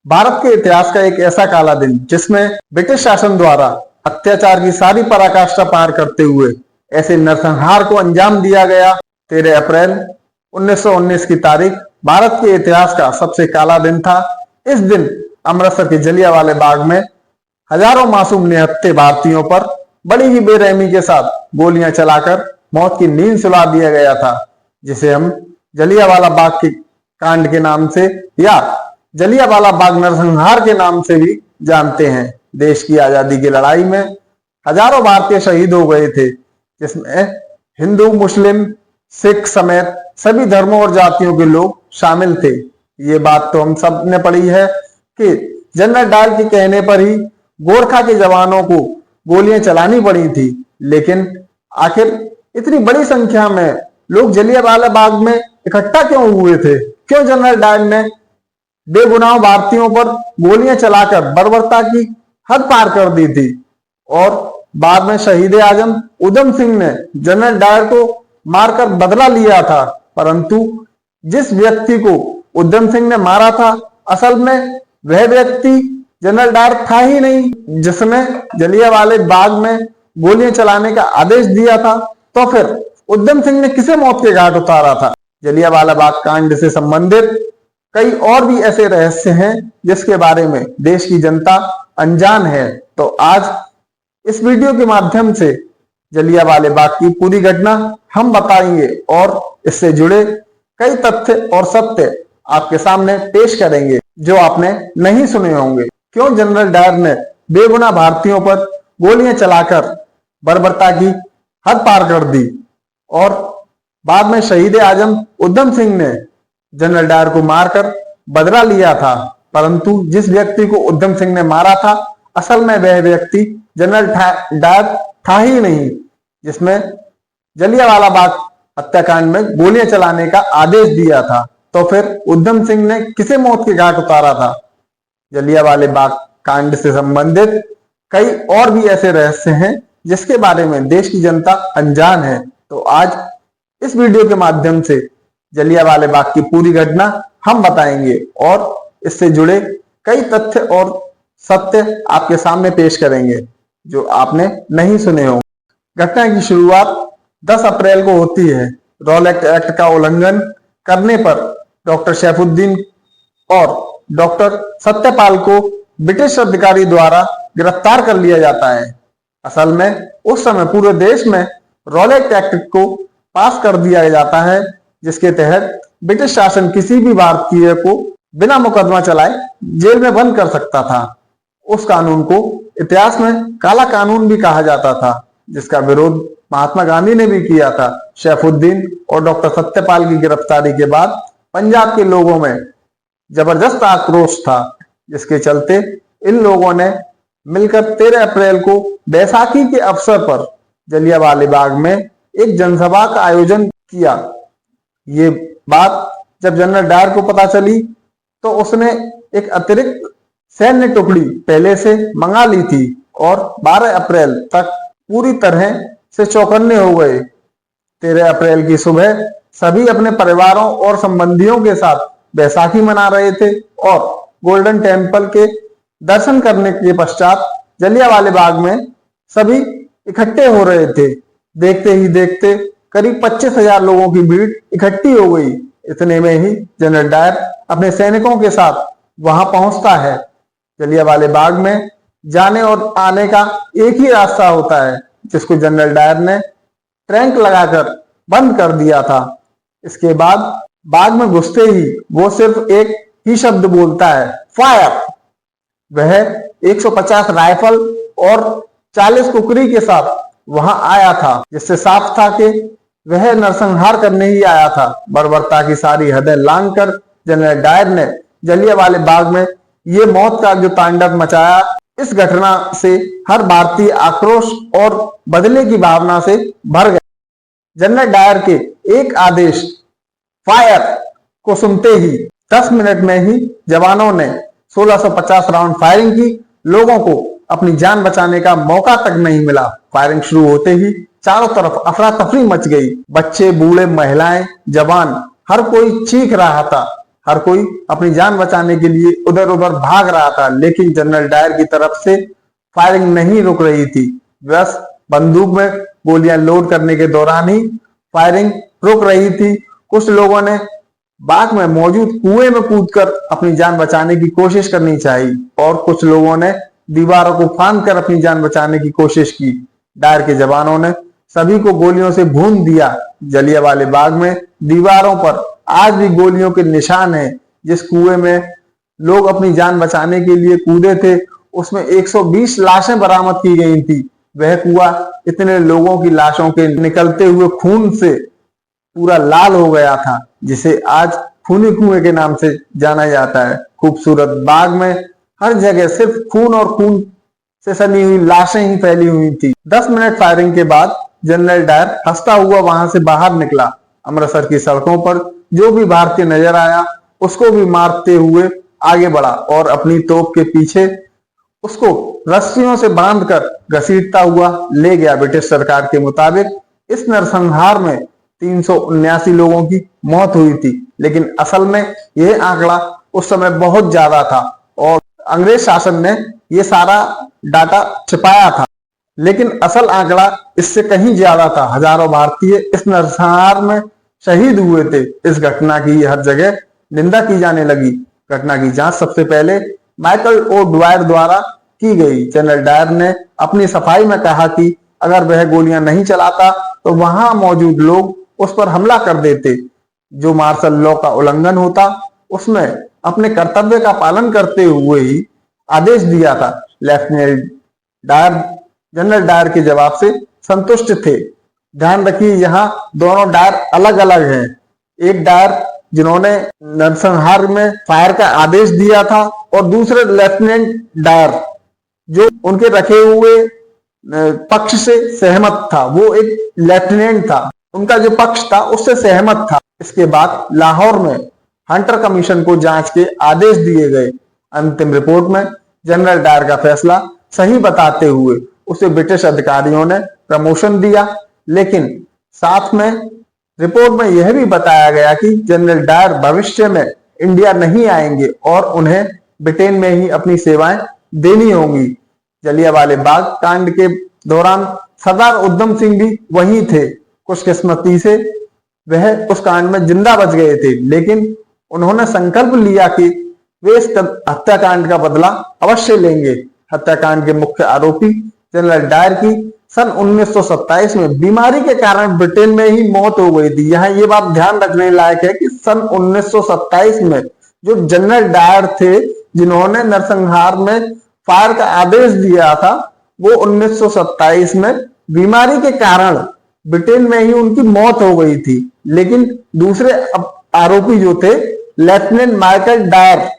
भारत के इतिहास का एक ऐसा काला दिन जिसमें ब्रिटिश शासन द्वारा अत्याचार की सारी पराकाष्ठा पार करते हुए ऐसे नरसंहार को अंजाम दिया गया। 13 अप्रैल 1919 की तारीख भारत के इतिहास का सबसे काला दिन था। इस दिन अमृतसर के जलियांवाला बाग में हजारों मासूम निहत्थे भारतीयों पर बड़ी ही बेरहमी के साथ गोलियां चलाकर मौत की नींद सुला दिया गया था, जिसे हम जलियांवाला बाग के कांड के नाम से या जलियांवाला बाग नरसंहार के नाम से भी जानते हैं। देश की आजादी की लड़ाई में हजारों भारतीय शहीद हो गए थे, जिसमें हिंदू, मुस्लिम, सिख समेत सभी धर्मों और जातियों के लोग शामिल थे। ये बात तो हम सब ने पढ़ी है कि जनरल डायर के कहने पर ही गोरखा के जवानों को गोलियां चलानी पड़ी थी। लेकिन आखिर इतनी बड़ी संख्या में लोग जलियांवाला बाग में इकट्ठा क्यों हुए थे? क्यों जनरल डायर ने बेगुनाह भारतीयों पर गोलियां चलाकर बर्बरता की हद पार कर दी थी? और बाद में शहीद आजम उधम सिंह ने जनरल डायर को मारकर बदला लिया था, परंतु जिस व्यक्ति को उधम सिंह ने मारा था असल में वह व्यक्ति जनरल डायर था ही नहीं, जिसने जलियांवाला बाग में गोलियां चलाने का आदेश दिया था। तो फिर उधम सिंह ने किसे मौत के घाट उतारा था? जलियांवाला बाग कांड से संबंधित कई और भी ऐसे रहस्य हैं जिसके बारे में देश की जनता अनजान है। तो आज इस वीडियो के माध्यम से जलियांवाला बाग की पूरी घटना हम बताएंगे और इससे जुड़े कई तथ्य और सत्य आपके सामने पेश करेंगे जो आपने नहीं सुने होंगे। क्यों जनरल डायर ने बेगुनाह भारतीयों पर गोलियां चलाकर बर्बरता की हद पार कर दी और बाद में शहीद आजम उधम सिंह ने जनरल डायर को मारकर बदला लिया था, परंतु जिस व्यक्ति को उधम सिंह ने मारा था असल में वह व्यक्ति जनरल डायर था ही नहीं, जिसमें जलियांवाला बाग हत्याकांड में गोलियां चलाने का आदेश दिया था। तो फिर उधम सिंह ने किसे मौत के घाट उतारा था? जलियांवाला बाग कांड से संबंधित कई और भी ऐसे रहस्य हैं जिसके बारे में देश की जनता अनजान है। तो आज इस वीडियो के माध्यम से जलियांवाला बाग की पूरी घटना हम बताएंगे और इससे जुड़े कई तथ्य और सत्य आपके सामने पेश करेंगे जो आपने नहीं सुने हो। घटना की शुरुआत 10 अप्रैल को होती है। रॉलेट एक्ट का उल्लंघन करने पर डॉक्टर सैफुद्दीन और डॉक्टर सत्यपाल को ब्रिटिश अधिकारी द्वारा गिरफ्तार कर लिया जाता है। असल में उस समय पूरे देश में रॉलेट एक्ट को पास कर दिया जाता है, जिसके तहत ब्रिटिश शासन किसी भी भारतीय को बिना मुकदमा चलाए जेल में बंद कर सकता था। उस कानून को इतिहास में काला कानून भी कहा जाता था, जिसका विरोध महात्मा गांधी ने भी किया था। सैफुद्दीन और डॉक्टर सत्यपाल की गिरफ्तारी के बाद पंजाब के लोगों में जबरदस्त आक्रोश था, जिसके चलते इन लोगों ने मिलकर 13 अप्रैल को बैसाखी के अवसर पर जलियांवाला बाग में एक जनसभा का आयोजन किया। ये बात जब जनरल डायर को पता चली तो उसने एक अतिरिक्त सैन्य टुकड़ी पहले से मंगा ली थी और 12 अप्रैल तक पूरी तरह से चौकन्ने हो गए। 13 अप्रैल की सुबह सभी अपने परिवारों और संबंधियों के साथ बैसाखी मना रहे थे और गोल्डन टेम्पल के दर्शन करने के पश्चात जलियांवाला बाग में सभी इकट्ठे हो रहे थे। देखते ही देखते करीब 25,000 लोगों की भीड़ इकट्ठी हो गई। इतने में ही जनरल डायर अपने सैनिकों के साथ वहां पहुंचता है। जलियांवाला बाग में जाने और आने का एक ही रास्ता होता है, जिसको जनरल डायर ने ट्रैंक लगाकर बंद कर दिया था। इसके बाद बाग में घुसते ही वो सिर्फ एक ही शब्द बोलता है, फायर। वह 150 राइफल और 40 कुकरी के साथ वहां आया था, जिससे साफ था कि वह नरसंहार करने ही आया था। बर्बरता की सारी हदें लांघकर जनरल डायर ने जलियांवाला बाग में ये मौत का जो तांडव मचाया, इस घटना से हर भारतीय आक्रोश और बदले की भावना से भर गया। जनरल डायर के एक आदेश फायर को सुनते ही 10 मिनट में ही जवानों ने 1650 राउंड फायरिंग की। लोगों को अपनी जान बचाने का मौका तक नहीं मिला। फायरिंग शुरू होते ही चारों तरफ अफरा तफरी मच गई। बच्चे, बूढ़े, महिलाएं, जवान, हर कोई चीख रहा था, हर कोई अपनी जान बचाने के लिए उधर उधर भाग रहा था, लेकिन जनरल डायर की तरफ से फायरिंग नहीं रुक रही थी। बस बंदूक में गोलियां लोड करने के दौरान ही फायरिंग रुक रही थी। कुछ लोगों ने बाग में मौजूद कुएं में कूदकर अपनी जान बचाने की कोशिश करनी चाहिए और कुछ लोगों ने दीवारों को फांद कर अपनी जान बचाने की कोशिश की। डायर के जवानों ने सभी को गोलियों से भून दिया। जलियांवाले बाग में दीवारों पर आज भी गोलियों के निशान हैं। जिस कुएं में लोग अपनी जान बचाने के लिए कूदे थे, उसमें 120 लाशें बरामद की गई थी। वह कुआं इतने लोगों की लाशों के निकलते हुए खून से पूरा लाल हो गया था, जिसे आज खूनी कुएं के नाम से जाना जाता है। खूबसूरत बाग में हर जगह सिर्फ खून और खून से सनी हुई लाशें ही फैली हुई थी। 10 मिनट फायरिंग के बाद जनरल डायर हंसता हुआ वहां से बाहर निकला। अमृतसर की सड़कों पर जो भी भारतीय नजर आया, उसको भी मारते हुए आगे बढ़ा और अपनी तोप के पीछे उसको रस्सियों से बांधकर घसीटता हुआ ले गया। ब्रिटिश सरकार के मुताबिक इस नरसंहार में 379 लोगों की मौत हुई थी, लेकिन असल में यह आंकड़ा उस समय बहुत ज्यादा था और अंग्रेज शासन ने यह सारा डाटा छिपाया था, लेकिन असल आंकड़ा इससे कहीं ज्यादा था। हजारों भारतीय इस नरसंहार में शहीद हुए थे। इस घटना की हर जगह निंदा की जाने लगी। घटना की जांच सबसे पहले माइकल ओ ड्वायर द्वारा की गई। जनरल डायर ने अपनी सफाई में कहा कि अगर वह गोलियां नहीं चलाता तो वहां मौजूद लोग उस पर हमला कर देते। जो मार्शल लॉ का उल्लंघन होता, उसमें अपने कर्तव्य का पालन करते हुए ही आदेश दिया था। लेफ्टिनेंट डायर जनरल डायर के जवाब से संतुष्ट थे। ध्यान रखिए, यहाँ दोनों डायर अलग अलग हैं। एक डायर जिन्होंने नरसंहार में फायर का आदेश दिया था और दूसरे लेफ्टिनेंट डायर जो उनके रखे हुए पक्ष से सहमत था। वो एक लेफ्टिनेंट था, उनका जो पक्ष था उससे सहमत था। इसके बाद लाहौर में हंटर कमीशन को जांच के आदेश दिए गए। अंतिम रिपोर्ट में जनरल डायर का फैसला सही बताते हुए उसे ब्रिटिश अधिकारियों ने प्रमोशन दिया, लेकिन साथ में रिपोर्ट में यह भी बताया गया कि जनरल डायर भविष्य में इंडिया नहीं आएंगे और उन्हें ब्रिटेन में ही अपनी सेवाएं देनी होंगी। जलियांवाले बाग कांड के दौरान सरदार उधम सिंह भी वहीं थे। खुशकिस्मती से वह उस कांड में जिंदा बच गए थे, लेकिन उन्होंने संकल्प लिया कि वे इस हत्याकांड का बदला अवश्य लेंगे। हत्याकांड के मुख्य आरोपी जनरल डायर की सन 1927 में बीमारी के कारण ब्रिटेन में ही मौत हो गई थी। यहाँ ये बात ध्यान रखने लायक है कि सन 1927 में जो जनरल डायर थे, जिन्होंने नरसंहार में फायर का आदेश दिया था, वो 1927 में बीमारी के कारण ब्रिटेन में ही उनकी मौत हो गई थी। लेकिन दूसरे आरोपी जो थे, लेफ्टिनेंट माइकल डायर,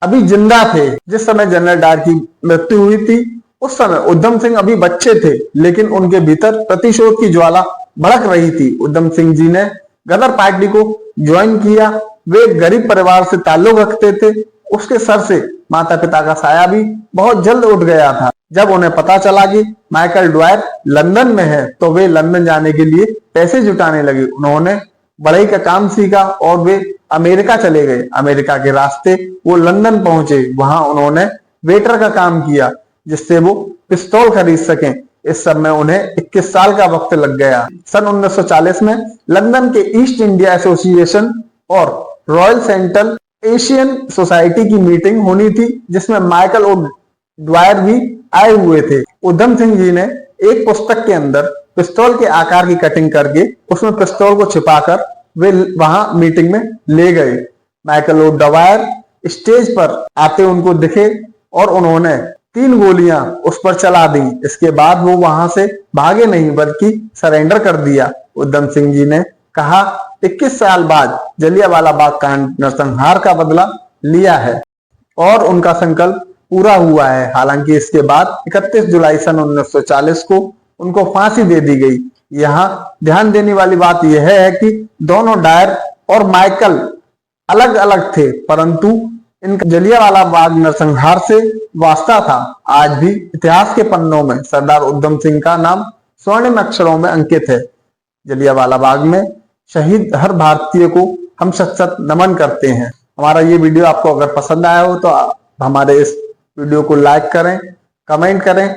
अभी जिंदा थे। जिस समय जनरल डायर की मृत्यु हुई थी, उस समय उधम सिंह अभी बच्चे थे, लेकिन उनके भीतर प्रतिशोध की ज्वाला भड़क रही थी। उधम सिंह जी ने गदर पार्टी को ज्वाइन किया। वे गरीब परिवार से ताल्लुक रखते थे। उसके सर से माता पिता का साया भी बहुत जल्द उठ गया था। जब उन्हें पता चला कि माइकल ड्वायर लंदन में है, तो वे लंदन जाने के लिए पैसे जुटाने लगे। उन्होंने बढ़ई का काम सीखा और वे अमेरिका चले गए। अमेरिका के रास्ते वो लंदन पहुंचे। वहां उन्होंने वेटर का काम किया, जिससे वो पिस्तौल खरीद सकें। इस सब में उन्हें 21 साल का वक्त लग गया। सन 1940 में लंदन के ईस्ट इंडिया एसोसिएशन और रॉयल सेंट्रल एशियन सोसाइटी की मीटिंग होनी थी, जिसमें माइकल ओ ड्वायर भी आए हुए थे। उधम सिंह जी ने एक पुस्तक के अंदर पिस्तौल के आकार की कटिंग करके उसमें पिस्तौल को छिपाकर वे वहां मीटिंग में ले गए। माइकल ओ ड्वायर स्टेज पर आते उनको दिखे और उन्होंने 3 गोलियां उस पर चला दी। इसके बाद वो वहां से भागे नहीं, बल्कि सरेंडर कर दिया। उधम सिंह जी ने कहा, 21 साल बाद जलियांवाला बाग कांड नरसंहार का बदला लिया है और उनका संकल्प पूरा हुआ है। हालांकि इसके बाद 31 जुलाई सन 1940 को उनको फांसी दे दी गई। यहाँ ध्यान देने वाली बात यह है कि दोनों डायर और माइकल अलग अलग थे, परंतु इनका जलियांवाला बाग नरसंहार से वास्ता था। आज भी इतिहास के पन्नों में सरदार उधम सिंह का नाम स्वर्णिम अक्षरों में अंकित है। जलियांवाला बाग में शहीद हर भारतीय को हम सत सत नमन करते हैं। हमारा ये वीडियो आपको अगर पसंद आया हो तो आप हमारे इस वीडियो को लाइक करें, कमेंट करें।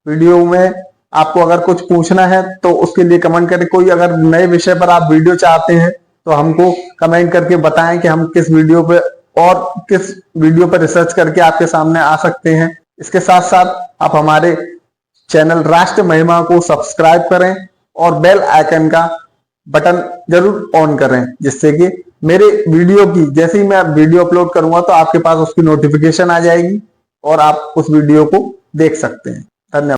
वीडियो में आपको अगर कुछ पूछना है तो उसके लिए कमेंट करें। कोई अगर नए विषय पर आप वीडियो चाहते हैं तो हमको कमेंट करके बताएं कि हम किस वीडियो पे और किस वीडियो पर रिसर्च करके आपके सामने आ सकते हैं। इसके साथ साथ आप हमारे चैनल राष्ट्र महिमा को सब्सक्राइब करें और बेल आइकन का बटन जरूर ऑन करें, जिससे कि मेरे वीडियो की जैसे ही मैं वीडियो अपलोड करूंगा तो आपके पास उसकी नोटिफिकेशन आ जाएगी और आप उस वीडियो को देख सकते हैं। धन्यवाद।